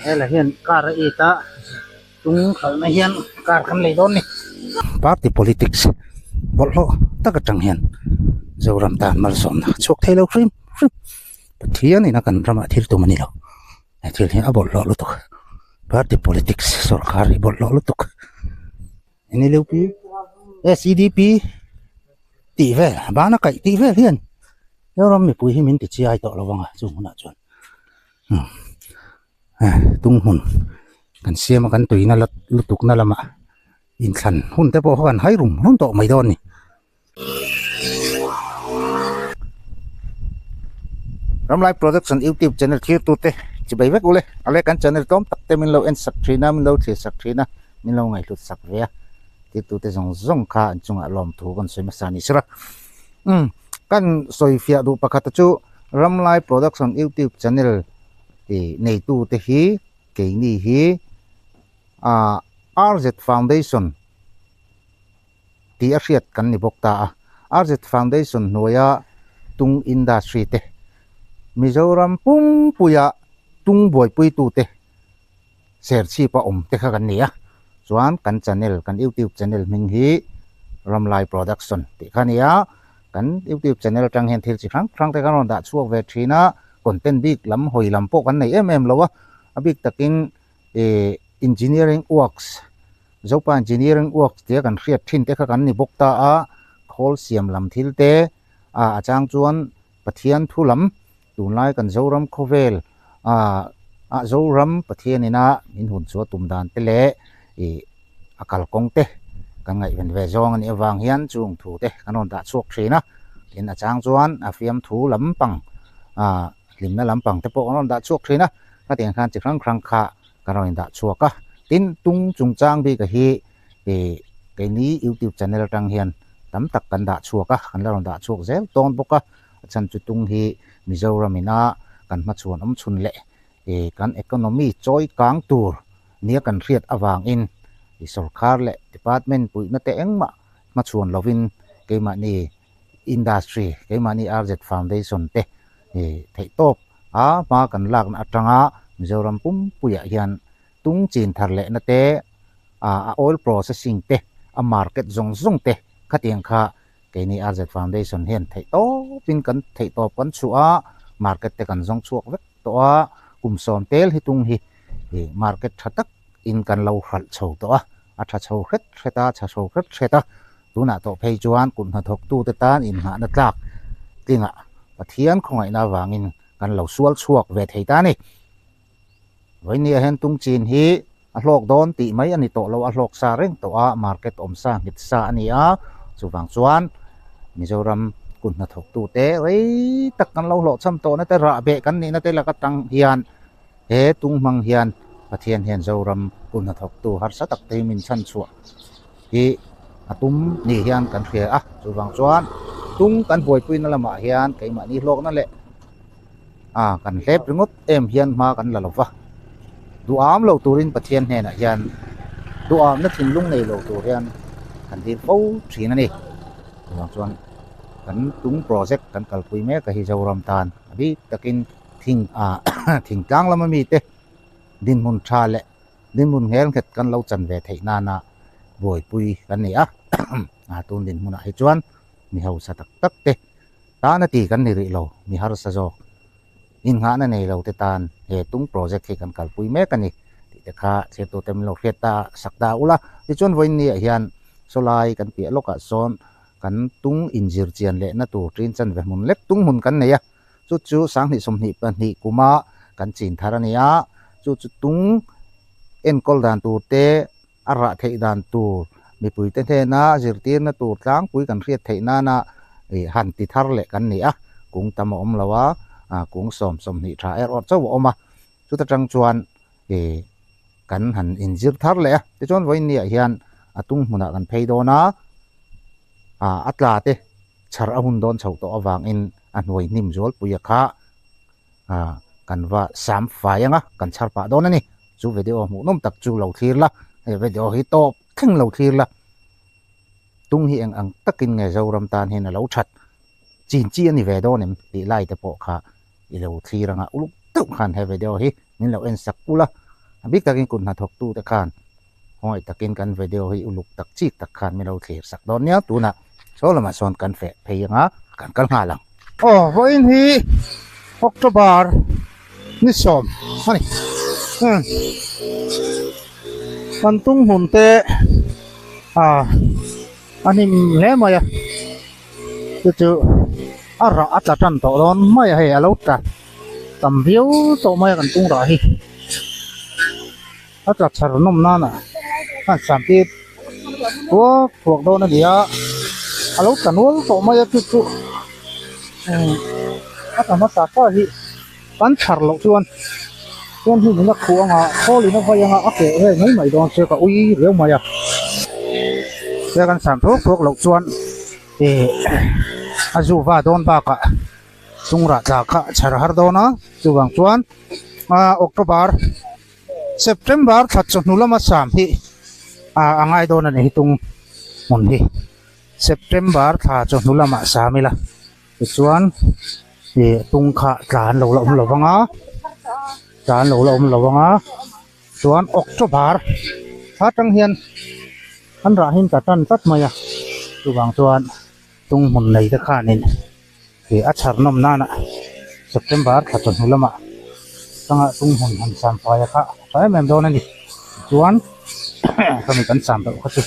hay là hiện car ita tung khẩu này hiện car khăn lấy đón này party politics bỏ lỡ tất cả chẳng hiện dầu làm tàn mà sống chuộc thay lâu phim thiên này nó cần ra mà thiên tụi mình đâu thiên hiện bỏ lỡ lúc party politics सरकारी bỏ lỡ lúc ini lưu pi SEDP tỷ về bán nó cậy tỷ về liền nếu nó mình bùi mình thì chia ai tội là vâng à dùng nó chuẩn tung hồn cần xe mà cần tùy nó lật tục nó làm ạ in khẩn hôn tới bộ cần hay rùng hôn tội mày đòn này Ram Live Production YouTube channel kia tụt thế chỉ bảy vết ule ale kan channel tom tập te mình lâu en sakrina mình lâu thì sakrina mình lâu ngày lụt sak về thì tụt te zong kha chung a lom thu con soi masani sira kan soi fia du pakhat chu Ram Live Production YouTube channel thì nei tu te hi ke ni hi RZ Foundation ti a hriat kan ni bok ta RZ Foundation noya tung industry te Mizoram pung puya tung boy pui tu te ser chi pa te kha kan nia chuan kan channel kan YouTube channel ming hi Ram Live Production ti khania kan YouTube channel tang hen thil chi krang te kan da chuak ve thina content big lam hoi lam po kan nei em lowa abik takin engineering works zopa engineering works te kan hriat thin te kha kan ni bok ta a khol siam lam thil te achang chuan pathian thu lam tunlai kan zoram khovel zoram pathianina min hun chu tumdan te le akal kong te kan ngai ven ve zong ani awang hian chung thu te kanon da chuak thina in achang chuan afiam thu lampang limna lampang te po kanon da chuak thina ka tiang khan chi krang kha kanon da chuaka tin tung chung chang bi ka hi ke ni YouTube channel tang hian tam tak kan da chuaka kan la da chuak zel ton boka chan chu tung hi Mizoram ina kan ma chuan chun le kan economy choi kang tur nia kan riat awang in sarkar le department pui na te engma ma chuan lovin keima ni industry keima ni RZ Foundation te thei top ma kan lak na atanga Mizoram pum puya hian tung chin thar le na te oil processing te a market zong te khatiang kha cái này RZ Foundation hiện thấy to pin cần thấy to con chúa market te cần dòng chuộc vết to cùng sòn tel hi tung hi market thật tắc in cần lâu khẩn sầu to thật sầu hết ta thật sầu hết ta tu nã to pay chuan cùng hạt thóc tu te tan in hạ đất lạc tiếng ạ và thiên không ai na vàng in cần lâu sual chuộc về thấy ta này với nia hen tung chin hi lok don ti mấy anh to lâu lok sa reng to market om sa ngit sa ani chu wang chuan Mizoram kun na thok tu te oi tak kan lo lo cham to na te ra be kan ni na te la ka tang hian he tung mang hian pathian hian zoram kun na thok tu har sa tak te min chan chu hi atum ni hian kan khia chu wang chuan tung kan boi pui na lama hian kai ma ni lok na le kan lep ringot em hian ma kan la lova du am lo turin pathian he na hian du am na thin lung nei lo tu hian kan din fo thina ni chuan kan tung project kan kalpui me ka hi zoram tan abi takin thing thing tang lama mi te din mun tha le din mun ngel khet kan lo chan ve thei na na boi pui kan ni tun din mun hi chuan mi hau sa tak te ta na ti kan ni ri lo mi har sa zo in nga na nei lo te tan he tung project hi kan kalpui me kan ni ti te kha che to tem lo khet ta sakda ula ti chuan voin ni hian solai kan pi loka son kan tung injir chian le na tu trin chan ve mun lek tung mun kan neya chu sang ni som ni pan ni kuma kan chin tharania chu tung en kol dan tu te ara thei dan tu mi pui te the na zir tir na tu tlang pui kan riat thei na na han ti thar le kan ni kung tam om lawa kung som ni tha er ot chaw oma chu ta tang chuan kan han injir thar le te chon voin ni hian atung huna kan phei do na atla te char ahun don chho to awang in anoi nim zol puya kha kan wa sam fayanga kan char pa don ani chu video mu nom tak chu lo thir la video hi top kheng lo thir la tung hi ang takin nge zoram tan hin lo that chin chi ani ve do nem ti lai te po kha i lo thiranga uluk tu khan he video hi min lo en sak pula บิ๊กตักินกุนหาทกตู้ตะคานห้อยตักินกันวิดีโอให้อุลุกตักจีกตะคานไม่เราเสียสักตอนเนี้ยตูน่ะโซลมาสอนกันเฟะเพยังอ่ะกันหาลังโอ้พออินฮีออกตัวบาร์นี่ชมอันนี้กันตุ้งหุ่นเตะอันนี้เละมาอ่ะจู่ๆอะไรอัตจันโตร้อนไม่ให้อาลุตะตำเดียวโตไม่กันตุ้งไรอาจจะชาร์นมนั่นน่ะสามทีตัวพวกโดนเดียอาลุตะนู้นโตไม่จู่ๆอาจจะมาสักก็ที่ปันชาร์ลชวนที่นี่นักขัวงาโคลินักพยังโอเคเฮ้ยไม่โดนเชื่อก็อุ้ยเรียวมาอ่ะเจอกันสามทุกพวกหลงชวนอาจูว่าโดนปากะตุงระจากะชาร์ฮาร์โดนะจูบังชวนออกตุบาร์เซปเทมเบอร์ถัดจากนุลมาสามที่อ่างไอโดนนั่นที่ตุงมุนที่เซปเทมเบอร์ถัดจากนุลมาสามิละชวนตุงขะจานหลงบังอ่ะจานหลงบังอ่ะชวนออกตุบาร์ถ้าจังเฮียนอันราหินกัดตันตัดมาอ่ะจูบังชวนตุงมุนในตะขานินอัชชาร์นมนานะเซปเทมเบอร์ถัดจากนุลมาตั้งตุงมุนหันสามปอยค่ะใช่แม่โดนนี่ชวนก็มีกันสามตัวก็คือ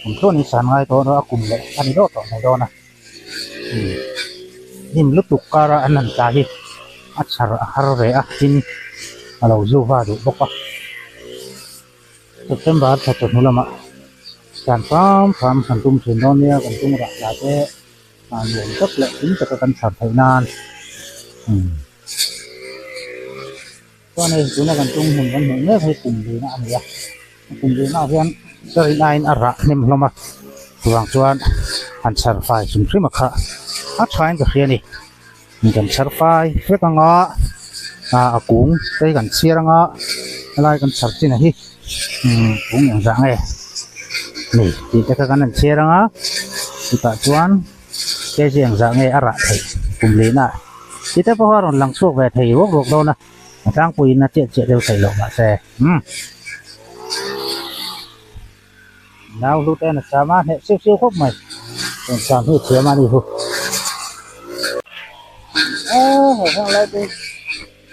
ผมตัวนี้สามไงตัวเราคุมเลยอันนี้โดนต่อไม่โดนนะหิมลุกตุกการะอันนั้นใจอัชชาร์ฮาร์เรอะจินเราจูว่าดูบอกว่าเซปเทมเบอร์ถัดจากนุลมาการฟังสันตุมเสียนนเนี่ยกันตุงรักษาเจ้หลวงก็เปล่าถึงจะกันสามไทยนานก็ในตัวนั้นกันตุงหุ่นกันหุ่นเนี่ยให้กลุ่มดีนะอันนี้กลุ่มดีนะเพื่อนสรินายนอะไรเนี่ยมันลงมาตัวงชวนอันชาร์ไฟสุ่มขึ้นมาค่ะอัดไฟกับเพื่อนนี่มีกันชาร์ไฟเพื่อนงอากุ้งใช้กันเชียร์งอะไรกันชาร์จีนะฮิกุ้งอย่างไรนี่ที่จะกันนั่นเชียร์kita cuan cái gì dạng nghe ara thầy cùng lý nè kita phải hỏi lăng suốt về thầy quốc ruột đâu nè trang quỳ là chuyện đều thầy lộ mà xe nào lúc đây là sao mà hệ siêu khóc mày còn sao hết chưa mà đi thôi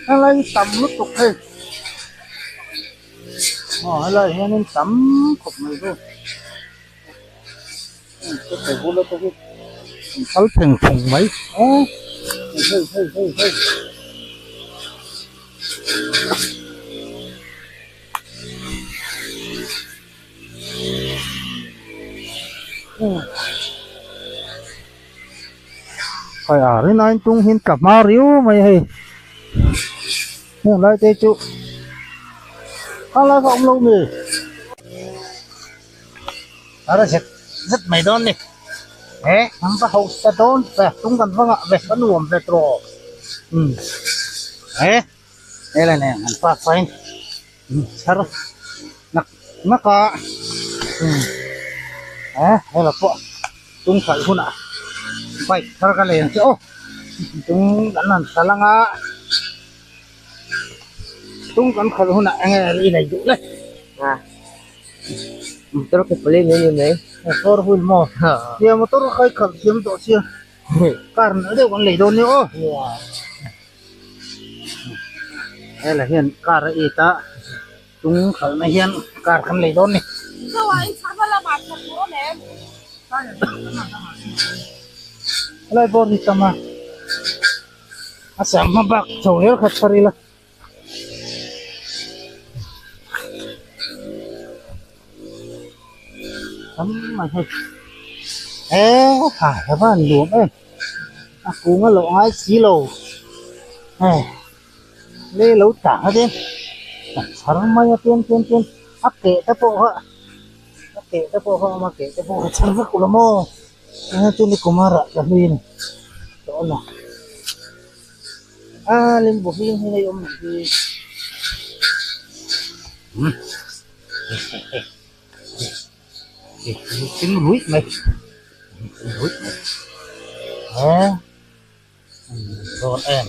thằng lại tầm lúc tục thôi hỏi lại nên tắm khóc mày thôi cái vụ đó tôiเขาถึงถุงไหมเฮ้ยใครอ่ะนี่นายตุงหินกลับมาเร็วไหมเฮ้ยเนี่ยไรเตจุอะไรของลุงนี่อะไรเสร็จrất mày đón đi hắn ta hậu ta đón về tung cần vâng ạ về vẫn luồng về trò đây là nè hắn phát phanh sao nặc mắc cả đây là vợ tung phải hôn ạ vậy sao cái này chỗ tung đánh làm sao lăng á tung cần khởi hôn ạ nghe đi này dụ đấy motor ko pala yun eh. Four wheel mo. Dia motor kay kalsiyam to siya. Karna de wan lay don yo. Đây là hiện car ita. Tung khal na hiện car kan lay don ni. Sawai sama la mat ko ne. Alay bor ni tama. Asam mabak chawel khat sarila. Mà thôi phải các bạn luống ơi cũng là lộ hai xí lầu lê lấu trả hết đi sáng mai tiên áp kệ ta bộ hả áp kệ ta bộ hả mà kệ ta bộ chẳng rất là mô cho nên cũng mà rạ cho mình chỗ nào lên bộ phim hay đây ông thì trứng ruột mày rồi em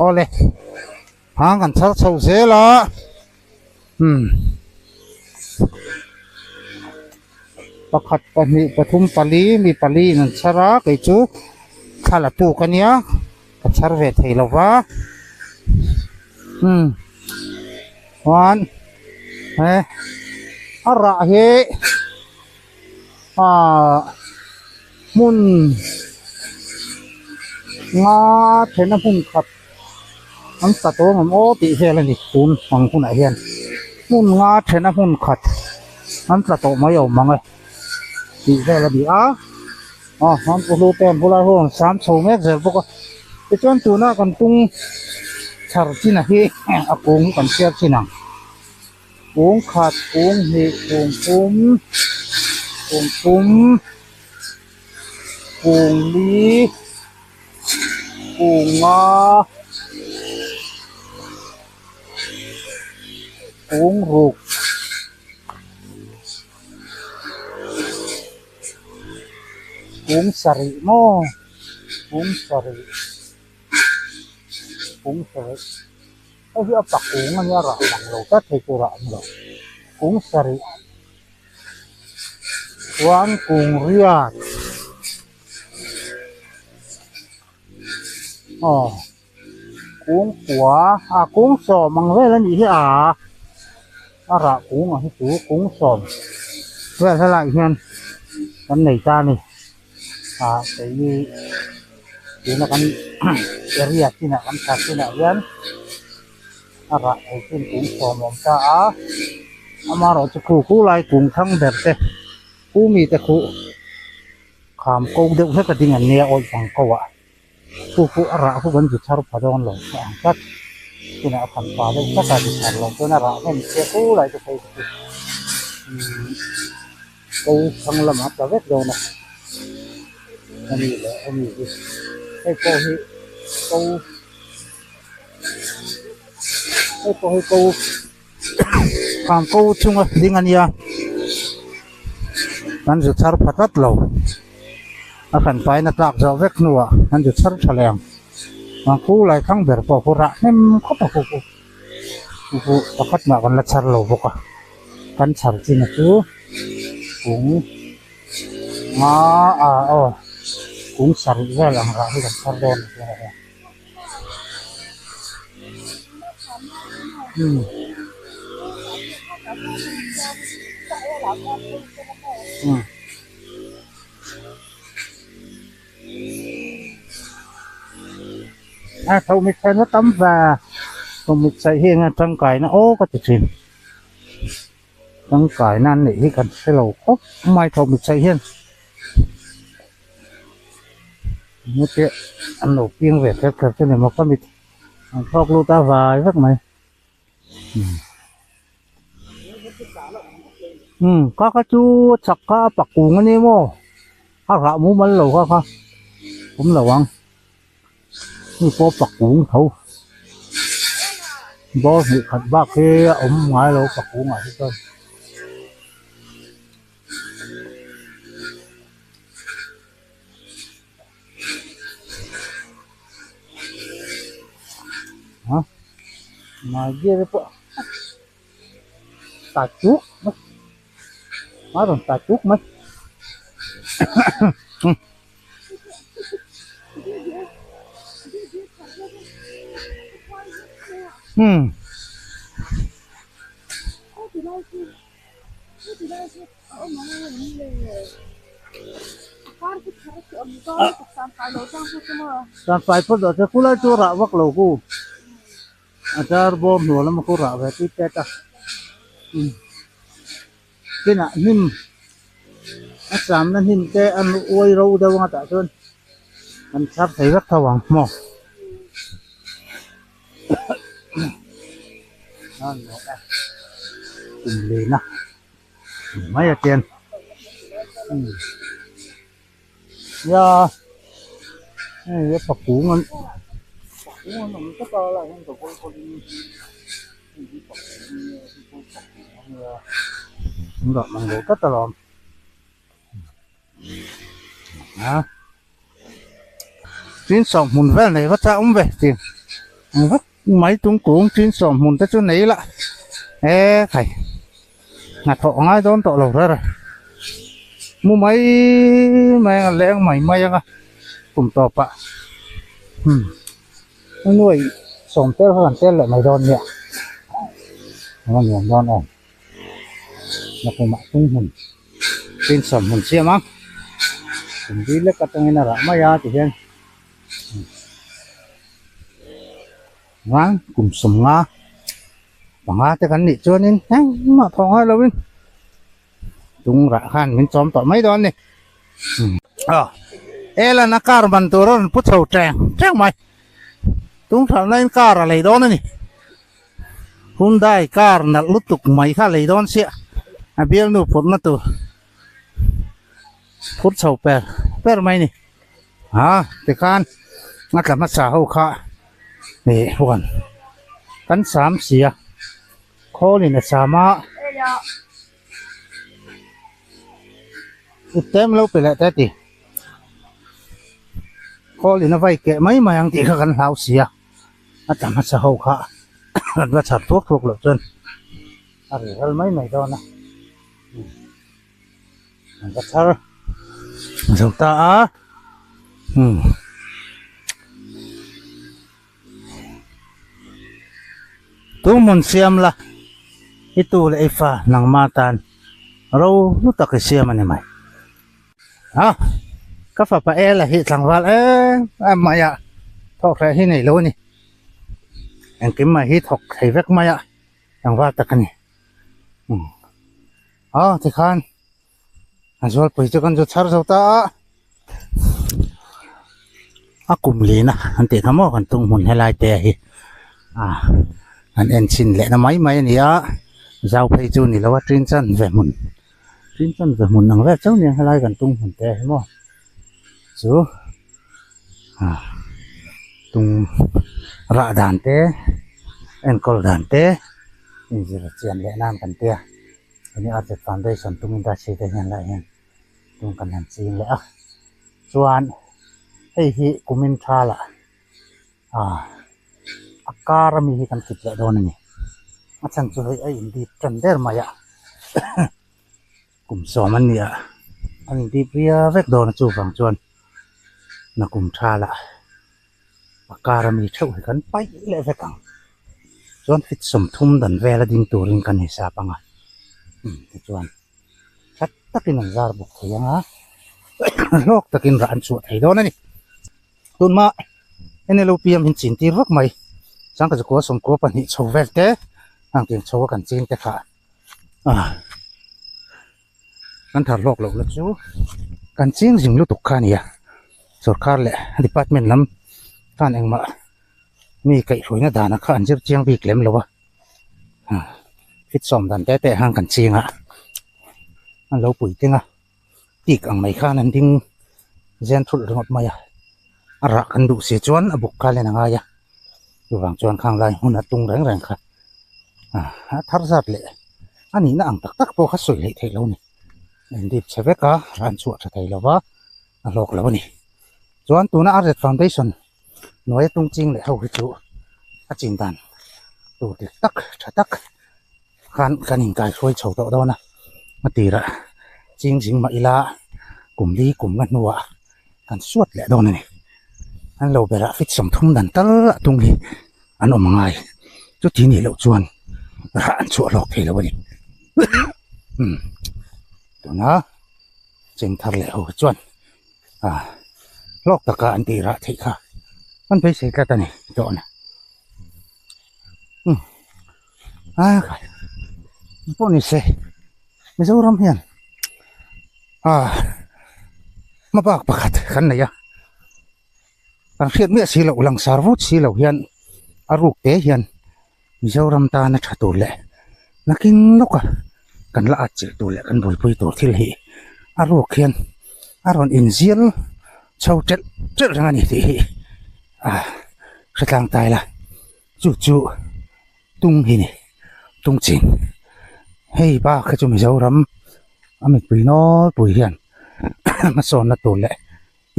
ole hang kan char chho zela pakhat pahnih pathum pali mi pali nan chara kai chu thala tu kania ka char ve thei lova wan he ara he mun nga thena hun khat an sa to ngam o ti hela ni kun mang hun a hian mun nga thena hun khat an sa to mai o mangai ti hela di a han pu lu ten pula ho sam chho me zer boko ti chon tu na kan tung char china hi a kong kan cher china kong khat kong he kong pum kong li kong nga kong ruk kong sari mo kong sari ai hi apak kong anya ra lang lo ta thei ko ra lo kong sari wan kong riat kong quả kong sò mang về là gì thế ra kong hi chú kong sò về thế lại hiền cái này ta này cái gì thì nó kan area sini kan sini yan ara ikin kung somom ta amaro chu ku lai kung thang berte ku mi te ku kham ko de he ka ding ne oi pang ko wa ku ara ku ban ju char phadon lo ang kat kuna kan pa le ta ka di char lo to na ra hen se ku lai to sai ku thang la ma ta vet do na ani le ani cái cô hi cô làm cô chung à đi ngang nha anhจะchar patat lo akan phải na tak jaw vek nuwa anhจะchar chaleng ang ku lai khang ber po pura nem ko pa ku pakat ma kan la char lo boka kan char chin chu kung ma cũng sẵn ra là ra cái gần sẵn đen thâu mít nó tắm và thâu mít xây hiên trăng cải nó ố có thể chìm trăng cải nan nỉ cần xây lầu ốp mai thâu mít xây hiên như thế ăn nổ piêng về theo cái này mà có bị thóc lô ta vài rất mày có cái chú chặt cá bạc cuồng anh em ô rạ muốn bánh lẩu ha cũng là ăn như có bạc cuồng thấu bó thì khát bạc cái ống ngoài lẩu bạc cuồng ngoài hết mà kia đấy po tạt chuốt mất nói rồi tạt chuốt mất San phải phút đó cứ lấy chỗ rạ vắt lầu cô ajar bom nuo lama ko ra ve ti ta kina him asam nan him te an oi ro da wa ta chon an sap thai rak thawang mo nan no ta le na mai ya tiền ya ya pa ku ngon nó rất là những cái con cũng được bằng gỗ rất là lòm chuyến sòng mùn ven này có cha ông về tiền mấy tung cuống chín sòm hùn tới chỗ này lạ ê thầy ngạt thọ ngay đón tọ lầu ra rồi mua mấy mày lẽ mày may à cùng tọp ạ nó nuôi sòm tết hoàn tết lại mày đón nhẹ nó nhiều đón ổn nó cũng mặc tung hùn chín sòm hùn xe măng cùng đi lấy cái này là mày à thì hen ngang cùng sầm ngã bằng ngã tới gần đi cho nên mà thong hai lâu bên tung ra khan mình chóm tọt mấy đòn này là nó car bằngตัวรถพุทธแจงไหมtung thằng này car là lấy đòn này Hyundai car là lúc tục mấy khá lấy đòn xịa biết nó phút nó từ phút sau per mấy này thì khan nó cả mắt xả hậu kháนี่พวกกัน3 เสียโคนี่นะ3มาอุดเต็มแล้วไปแล้วแต่ติโคนี่นะไว้แกะไม่มายังติกันหาวเสียอาจารย์มาสะเฮาค่ะกันว่าชัดทุกหลอกจนอะไรกันไม่โดนนะมันก็ชัดสงตาtu mun siam la itu le ifa nang matan ro nu tak siam ani mai ka fa pa ela hi tangwal maya thok ra hi nei lo ni ang kim ma hi thok thai vek maya tangwal takani thì khan azol pui chu kan chu char ta akum le na ante khamo kan tung mun helai te hi anh em xin lẽ nó mấy này á giao pay chu này là trên chân về mồn nằng về cháu này hay lại gần tung hồn tè đúng không chú tung rạ đàn tè em col đàn tè mình chỉ là chuyện lẽ nam cần tè anh ấy áp foundation tung mình ta xây cái hiện lại hiện tung cần làm gì lẽ chuan hay hi của mình tha là Karami hikan kita doa ni, macam tu hai indi tender maya, kum soman ni indi pria vek doa tu fang cuan, na kum thala, Karami thau hikan pai le vekang, cuan fit som thum dan vela ding turing kan hisap anga, cuan, kat takin ang zar buk thayang lok takin raan suat hai doa ni, tun ma, ene lo piam hin chin ti vak mai. Sáng cái cô sống cô bạn hị châu về té hàng tiền châu cần trên té khả căn thảo lộc lộc là chú cần trên dừng lúc tục khan nhỉ rồi khan lệ department lắm khan anh mà mi cậy phối nó đàn nó khan chiếc chiang bị lém lâu fit xòm đàn té té hàng cần trên anh lâu bụi tiếng tiệc ăn mày khan anh tiếng gen thụt được một mày ra cần đủ xế chuan bục khan lên ngay vàng chuan khang lai hun tung reng kha thar zat le ani na ang tak po kha soi le thei lo ni nen dip cheveka ran chu tha thei lo wa lok lo ni chuan tuna art foundation noi tung ching le ho hi chu a chin dan tu ti tak tha tak kan in kai khoi chho to do na ma ti ra ching jing ma ila kum li kum nga nuwa kan suat le do ni anh lâu bèra fit sầm thum đàn tơ tung hi anh ôm ngay chút tí này lâu chuan anh chuột lọc thì lâu đi tụi nó trên thar lệ hồ chuan lọc tất cả anh tì ra thị khá anh phải xây cái này chỗ này cái bọn này xây bây giờ làm hiền mà bạc khăn này à ang khiat mi si lo lang sarvut si lo hian aruk te hian mizoram ta na thatu le nakin loka kan la achil tu le kan bul pui tu thil hi aruk hian aron inzial chau tel rangani ti hi khatlang tai la chu tung hi ni tung chin hei ba kha chu mizoram amit pui no pui hian ma son na tu le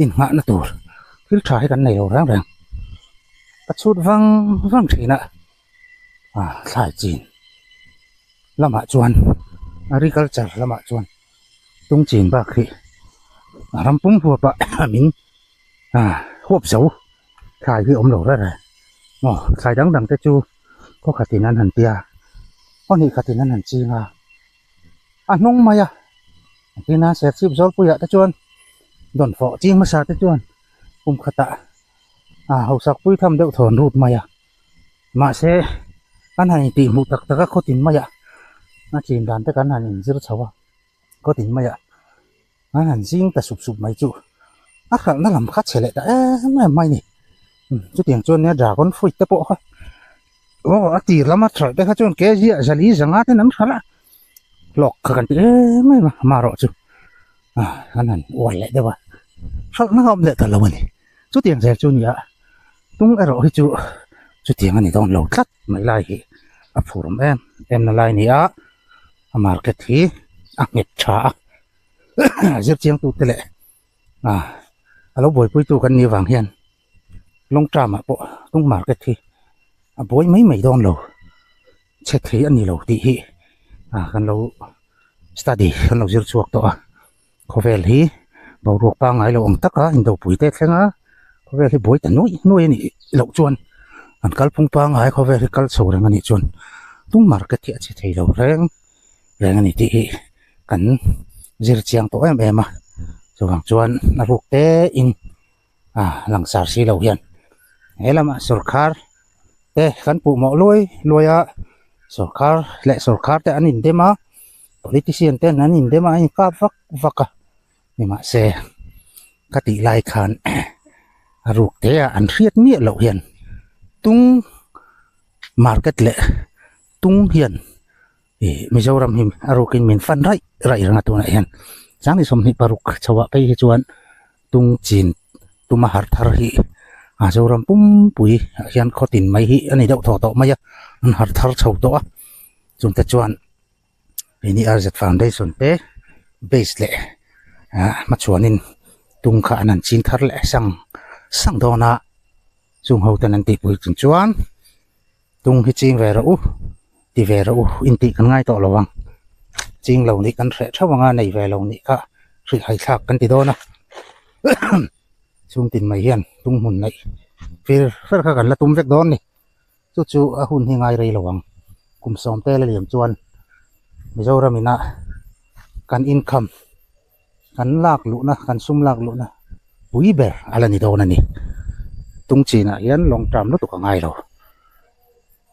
in nga na tu cái trái cái này rồi ráng ràng chút văng thì nè sai chín làm hạ chuan agriculture làm hạ chuan tung chín bạc khi ram pung hùa bạc mình hộp dấu khai cái ống lẩu ra rồi khai đắng tới chu có khả tin ăn hẳn tia có nhị khả tin ăn hẳn chi nông mày thì na sẽ ship rồi bây giờ tới chuan đòn phọ chiên mà sao tới chuan cùng khát tạ hậu sắc vui thăm đậu thòn rụt mày mà sẽ ăn hành tìm một đặc có tin mày nó chìm đàn tới ăn hành rất xấu có tin mày ăn hành riêng ta sụp mày chu khả nó làm khát trẻ lại đã mày nè chút tiền chuan nhá giả con phui tới bộ tỉ lắm mà trời đây khá chuan cái gì giờ lý rằng thế nắm khá là lọc cần thế mày mà rõ chứ ăn hành uổng lại đây mà sao nó không lệ thật là mình chút tiền rẻ chuan nhá tung ở rồi chú chút tiền anh đón lâu cắt mấy lại thì phụ em là lại nè market thì nghiệp trả giết chiang tu tệ lệ alo buổi cuối tu cần nhiều vàng hiền long trà mà bộ tung market thì bối mấy đón lâu chết thì anh nhiều lâu thì gần lâu study gần lâu giết chuột to có vẻ thì bảo ruột ba ngày lâu ông tất cả hình đầu bụi tết thế á có vẻ thì bối tận nuôi này lậu chuồn anh cal phung pa ngai có vẻ thì cal sầu rằng anh chuồn tung market thì chỉ thấy lâu reng anh thì cần giết chiang to em mà rồi hàng chuồn là ruột té in lăng xả xí lâu hiền thế là mà sarkar té khán phụ mạo lôi sarkar lệ sarkar té anh in thế mà politician té anh in thế mà anh cá vắc nhưng mà xe các tỷ lại khán ruột té anh riết nghĩa lâu hiền tung market lệ tung hiền thì bây giờ làm hình arokin mình phân right rằng tu này hiền sáng thì xong thì paruk chawa pe chuan tung chin tuma har thar hi giờ làm pum pui hiền khó tin mấy hi anh ấy đậu thọ to mấy anh har thar chau to chúng ta chuan ini RZ Foundation te base lệ mà chuanin tung khả năng chin thar lệ sang đó na dùng hậu tân anh tị bùi chuẩn chuan tung hi ching về rau thì về rau in tị kan ngay to lawang ching lâu ni kan rẽ thawanga nei về lâu ni ka ri hai thak kan ti do na chung tin mai hian tung hun nei fer kha kan la tum vek don ni chu hun hi ngai rei lawang kum som te la liam chuan mizoramina kan income kan lak lu na kan sum lak lu na pui ber ala ni do na ni tung china yan long term nó tụ cả ngày rồi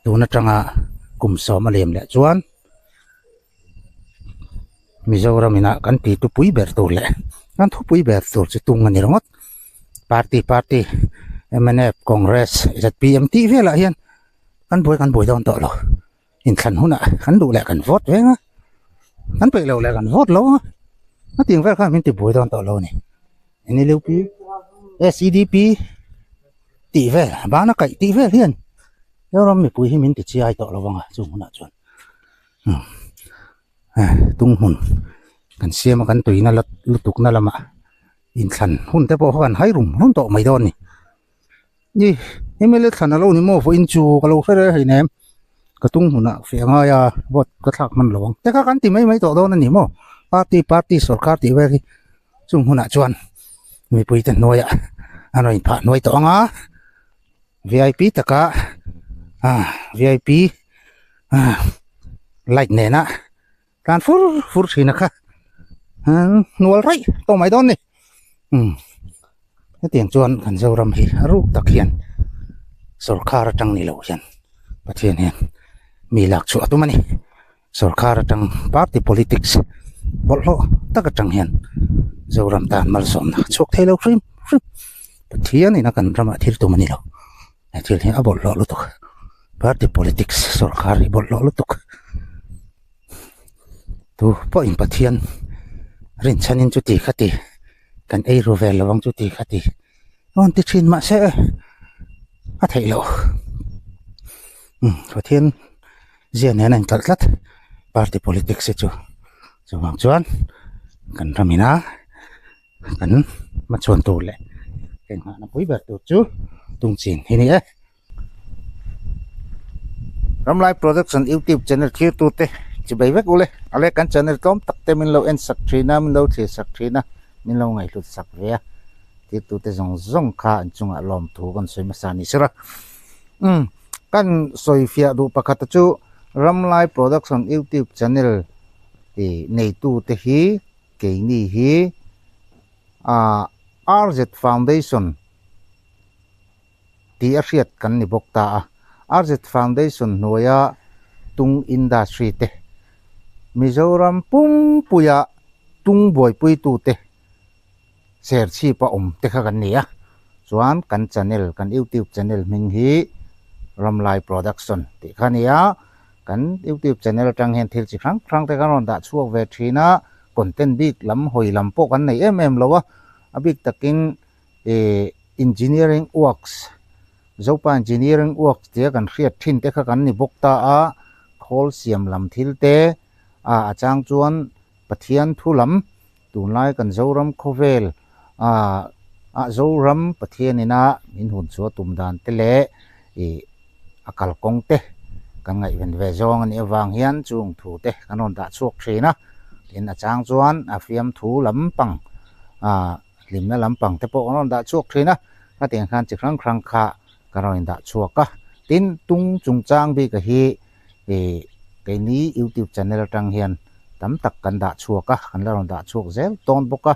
tụ nó trăng cùng xóm mà liềm lệ chuan Mizoramina kan pi tu pui ber tu lệ kan thu pui ber tu chu tung ani rongot party MNF Congress zat PMT ve la hian kan boi don to lo in khan huna kan du lệ kan vote ve nga kan pe lo lệ kan vote lo nó tiếng ve kha min ti boi don to lo ni ani lu pi SEDP tỷ về bán nó cậy tỷ về liền nếu nó mình bùi mình thì chia ai tội là vâng dùng nó chuẩn tung hồn cần xe mà cần tùy nó lật tục nó làm in khăn hôn tới bộ hắn hay rùng hôn tội mày đòn nè em mới lấy khăn lâu ni mua phải in chu cái lâu phải đấy nè cái tung hồn nào phải ngay vót cái thằng mình lovang thế các anh tìm mấy tội đó nè nè mua party sarkar tỷ về thì dùng hồn nào chuẩn mình bùi tên nuôi anh nói phản nuôi tội ngã VIP taka VIP lạnh nè nè can phur xí nè kha nuôi đấy to mấy đón này cái tiền chuan cần dâu ram hi ruk tak hiền sarkar trăng ni lo hiền bắt hiền hiền mi lạc chuột tu mani sarkar trăng party politics bol lo tak trăng hiền dâu ram tan mal som chuột thay lo phim bắt hiền này nó cần ram thil tu mani lo thil hiền abol lo lutuk party politics sarkar bol lo lutuk tu po in bắt hiền rin chanin chuti khati kan ei rovel lawang chuti khati on ti thin ma se a thei lo pathian zian ne nan tlat party politics chu wang chuan kan ramina kan ma chuan tu le ken na pui ber tu chu tung chin hi ni Ramlai Production YouTube channel khi tu te chỉ bay vek ule ale kan channel tom tak te min lo en sak thina min lo thi sak thina min lo ngai lut sak ve ti tu te zong zong kha chunga lom thu kan soi masani sira kan soi fia du pakhat chu Ramlai Production YouTube channel ti nei tu te hi ke ni hi RZ Foundation ti a hriat kan ni bok ta RZ Foundation noya tung industry te Mizoram pung puya tung boy pui tu te ser chi pa te kha kan nia chuan kan channel kan YouTube channel ming hi Ramlai Production ti khania kan YouTube channel tang hen thil chi krang te kan ron da chuak ve thina content big lam hoi lam po kan nei em lowa abik takin engineering works zopa engineering works te kan hriat thin te kha kan ni bok ta a khol siam lam thil te achang chuan pathian thulam tunlai kan zoram khovel zoram pathianina min hun chu tumdan te le akal kong te kan ngai ven ve zong ani awang hian chung thu te kanon da chuak thina in achang chuan afiam thu lampang limna lampang te po kanon da chuak thina ka teng khan chi krang kha karon da chuaka tin tung chung chang bi ka hi cái ní YouTube channel trang hiền tắm tak kan da chuaka kan la ron da chuak zel ton boka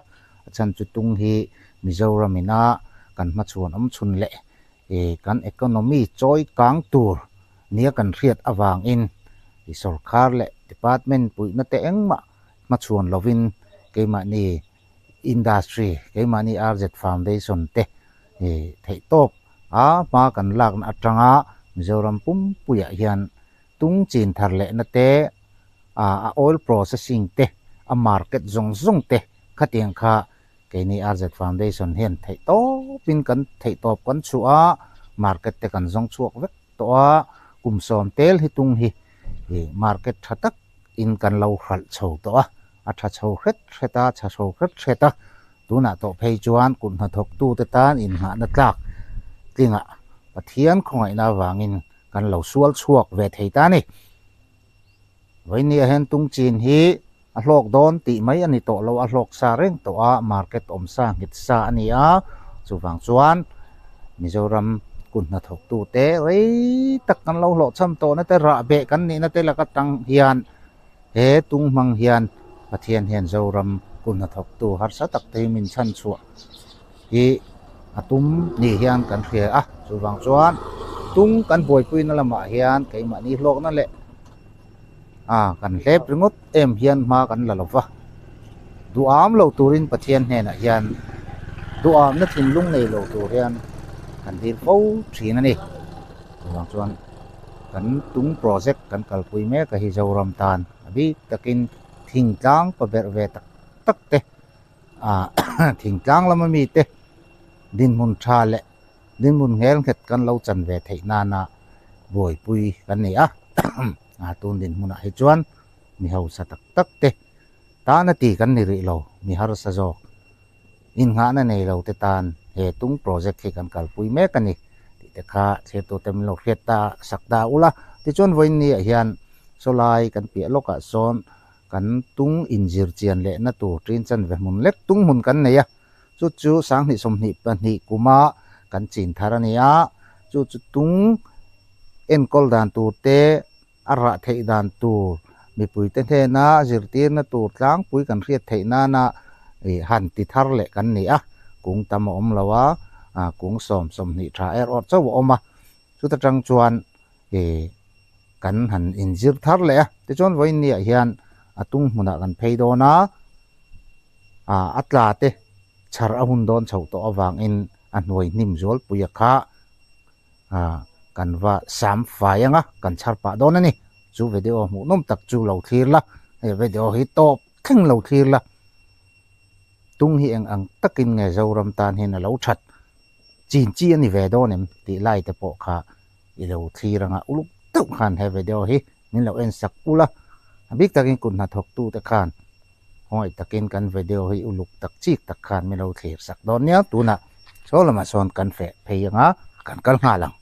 chan chu tung hi Mizoram ina kan ma chuan chun le kan economy choi kang tur nia kan riat awang in sarkar le department pui na te engma ma chuan lovin keima ni industry keima ni RZ Foundation te thei top ma kan lak na atanga Mizoram pum puya hian tung chin thar le na te oil processing te market zong te khatiang kha ke ni RZ Foundation hian thei to pin kan thei top kan chua market te kan zong chuak vek to kum som tel hi tung hi market thatak in kan lo khal chho to a tha chho khet kheta cha chho khet kheta tuna to phei chuan kun na thok tu te tan in ha na tlak tinga pathian khongai na wangin kan lo sual chuak ve thei ta ni voini hen tung chin hi a hlok don ti mai ani to lo a hlok sa reng to a market om sa ngit sa ani a chuwang chuan Mizoram kun na thok tu te rei tak kan lo hlo cham to na te ra be kan ni na te la ka tang hian he tung mang hian pathian hian Zoram kun na thok tu har sa tak te min chan chua hi atum ni hian kan khia chuwang chuan tung kan boy pui na lama hian keima ni hlok na le kan hlep ringot em hian ma kan lalowa duam lo turin pathian he na hian duam na thin lung nei lo tur hian kan dir fo thina ni chuwang chuan kan tung project kan kalpui me ka hi Zoram tan abi takin thingtlang pa ber ve tak te thingtlang lama mi te din mun tha le din mun ngel khet kan lo chan ve thei na boi pui kan ni tun din muna hi chuan mi ho sa tak te ta na ti kan ni ri lo mi har sa jok in nga na nei lo te tan he tung project hi kan kal pui me kan ni ti te kha che to tem lo hriat ta sakda ula ti chuan voin ni hian solai kan pi loka son kan tung injir chian le na tu trin chan ve mun lek tung mun kan nei chu sang ni som ni pan ni kuma kan chin tharania chu tung en kol dan tu te ara thei dan tu mi pui te the na zirtir na tu tlang pui kan riat thei na han ti thar le kan ni kung tam om lawa kung som ni tha er ot chaw oma chu ta tang chuan kan han injir thar le te chon voin ni hian atung huna kan phei do na atla te char ahun don chho to awang in anoi nim zol puya kha kan wa sam fayanga kan char pa don ani chu video mu nom tak chu lo thlir la video hi top kheng lo thlir la tung hi ang takin nge Zoram tan hin lo that chin chi ani ve do nem ti lai te po kha i lo thiranga uluk tuk khan he video hi min lo en sak pula bik takin kun na thok tu te khan hoi takin kan video hi uluk tak chik tak khan mi lo thlir sak don nia tuna solama son kan fe pheyanga kan kal nga lang